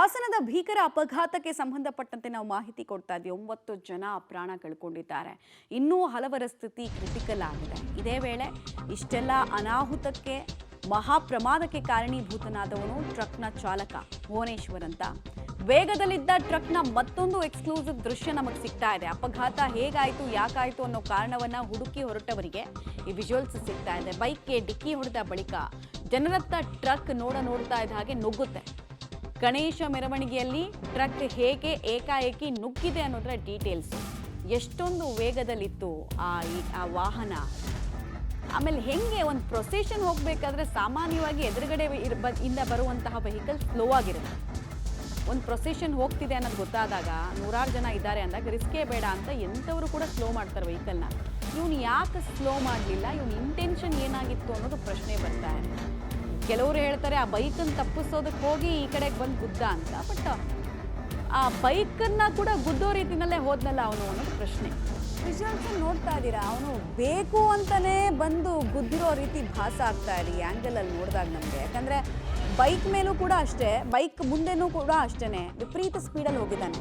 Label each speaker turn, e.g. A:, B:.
A: ಹಾಸನದ ಭೀಕರ ಅಪಘಾತಕ್ಕೆ ಸಂಬಂಧಪಟ್ಟಂತೆ ನಾವು ಮಾಹಿತಿ ಕೊಡ್ತಾ ಇದ್ದೀವಿ. 9 ಜನ ಪ್ರಾಣ ಕಳ್ಕೊಂಡಿದ್ದಾರೆ. ಇನ್ನೂ ಹಲವರ ಸ್ಥಿತಿ ಕ್ರಿಟಿಕಲ್ ಆಗಿದೆ. ಇದೇ ವೇಳೆ ಇಷ್ಟೆಲ್ಲ ಅನಾಹುತಕ್ಕೆ ಮಹಾ ಪ್ರಮಾದಕ್ಕೆ ಕಾರಣೀಭೂತನಾದವನು ಟ್ರಕ್ನ ಚಾಲಕ ಭುವನೇಶ್ವರ್ ಅಂತ. ವೇಗದಲ್ಲಿದ್ದ ಟ್ರಕ್ನ ಮತ್ತೊಂದು ಎಕ್ಸ್ಕ್ಲೂಸಿವ್ ದೃಶ್ಯ ನಮಗೆ ಸಿಗ್ತಾ ಇದೆ. ಅಪಘಾತ ಹೇಗಾಯಿತು, ಯಾಕಾಯಿತು ಅನ್ನೋ ಕಾರಣವನ್ನ ಹುಡುಕಿ ಹೊರಟವರಿಗೆ ಈ ವಿಜುವಲ್ಸ್ ಸಿಗ್ತಾ ಇದೆ. ಬೈಕ್ಗೆ ಡಿಕ್ಕಿ ಹೊಡೆದ ಬಳಿಕ ಜನರತ್ತ ಟ್ರಕ್ ನೋಡ್ತಾ ಇದ್ದ ಹಾಗೆ ನುಗ್ಗುತ್ತೆ. ಗಣೇಶ ಮೆರವಣಿಗೆಯಲ್ಲಿ ಟ್ರಕ್ ಹೇಗೆ ಏಕಾಏಕಿ ನುಗ್ಗಿದೆ ಅನ್ನೋದರ ಡೀಟೇಲ್ಸ್. ಎಷ್ಟೊಂದು ವೇಗದಲ್ಲಿತ್ತು ಆ ವಾಹನ. ಆಮೇಲೆ ಹೆಂಗೆ ಒಂದು ಪ್ರೊಸೆಷನ್ ಹೋಗಬೇಕಾದ್ರೆ ಸಾಮಾನ್ಯವಾಗಿ ಎದುರುಗಡೆ ಇಂದ ಬರುವಂತಹ ವೆಹಿಕಲ್ ಸ್ಲೋ ಆಗಿರುತ್ತೆ. ಒಂದು ಪ್ರೊಸೆಷನ್ ಹೋಗ್ತಿದೆ ಅನ್ನೋದು ಗೊತ್ತಾದಾಗ ನೂರಾರು ಜನ ಇದ್ದಾರೆ ಅಂದಾಗ ರಿಸ್ಕೇ ಬೇಡ ಅಂತ ಎಂಥವರು ಕೂಡ ಸ್ಲೋ ಮಾಡ್ತಾರೆ ವೆಹಿಕಲ್ನ. ಇವನು ಯಾಕೆ ಸ್ಲೋ ಮಾಡಲಿಲ್ಲ, ಇವನ ಇಂಟೆನ್ಷನ್ ಏನಾಗಿತ್ತು ಅನ್ನೋದು ಪ್ರಶ್ನೆ ಬರ್ತಾ ಇದೆ. ಕೆಲವರು ಹೇಳ್ತಾರೆ ಆ ಬೈಕನ್ನು ತಪ್ಪಿಸೋದಕ್ಕೆ ಹೋಗಿ ಈ ಕಡೆಗೆ ಬಂದು ಗುದ್ದ ಅಂತ. ಬಟ್ ಆ ಬೈಕನ್ನ ಕೂಡ ಗುದ್ದೋ ರೀತಿನಲ್ಲೇ ಹೋದ್ನಲ್ಲ ಅವನು ಅನ್ನೋದು ಪ್ರಶ್ನೆ. ವಿಜುವಲ್ಸ್ ನೋಡ್ತಾ ಇದ್ದೀರಾ, ಅವನು ಬೇಕು ಅಂತಾನೆ ಬಂದು ಗುದ್ದಿರೋ ರೀತಿ ಭಾಸ ಆಗ್ತಾ ಇದೆ ಈ ಆ್ಯಂಗಲಲ್ಲಿ ನೋಡಿದಾಗ ನಮಗೆ. ಯಾಕಂದರೆ ಬೈಕ್ ಮೇಲೂ ಕೂಡ ಅಷ್ಟೇ, ಬೈಕ್ ಮುಂದೆನೂ ಕೂಡ ಅಷ್ಟೇ ವಿಪರೀತ ಸ್ಪೀಡಲ್ಲಿ ಹೋಗಿದ್ದಾನೆ.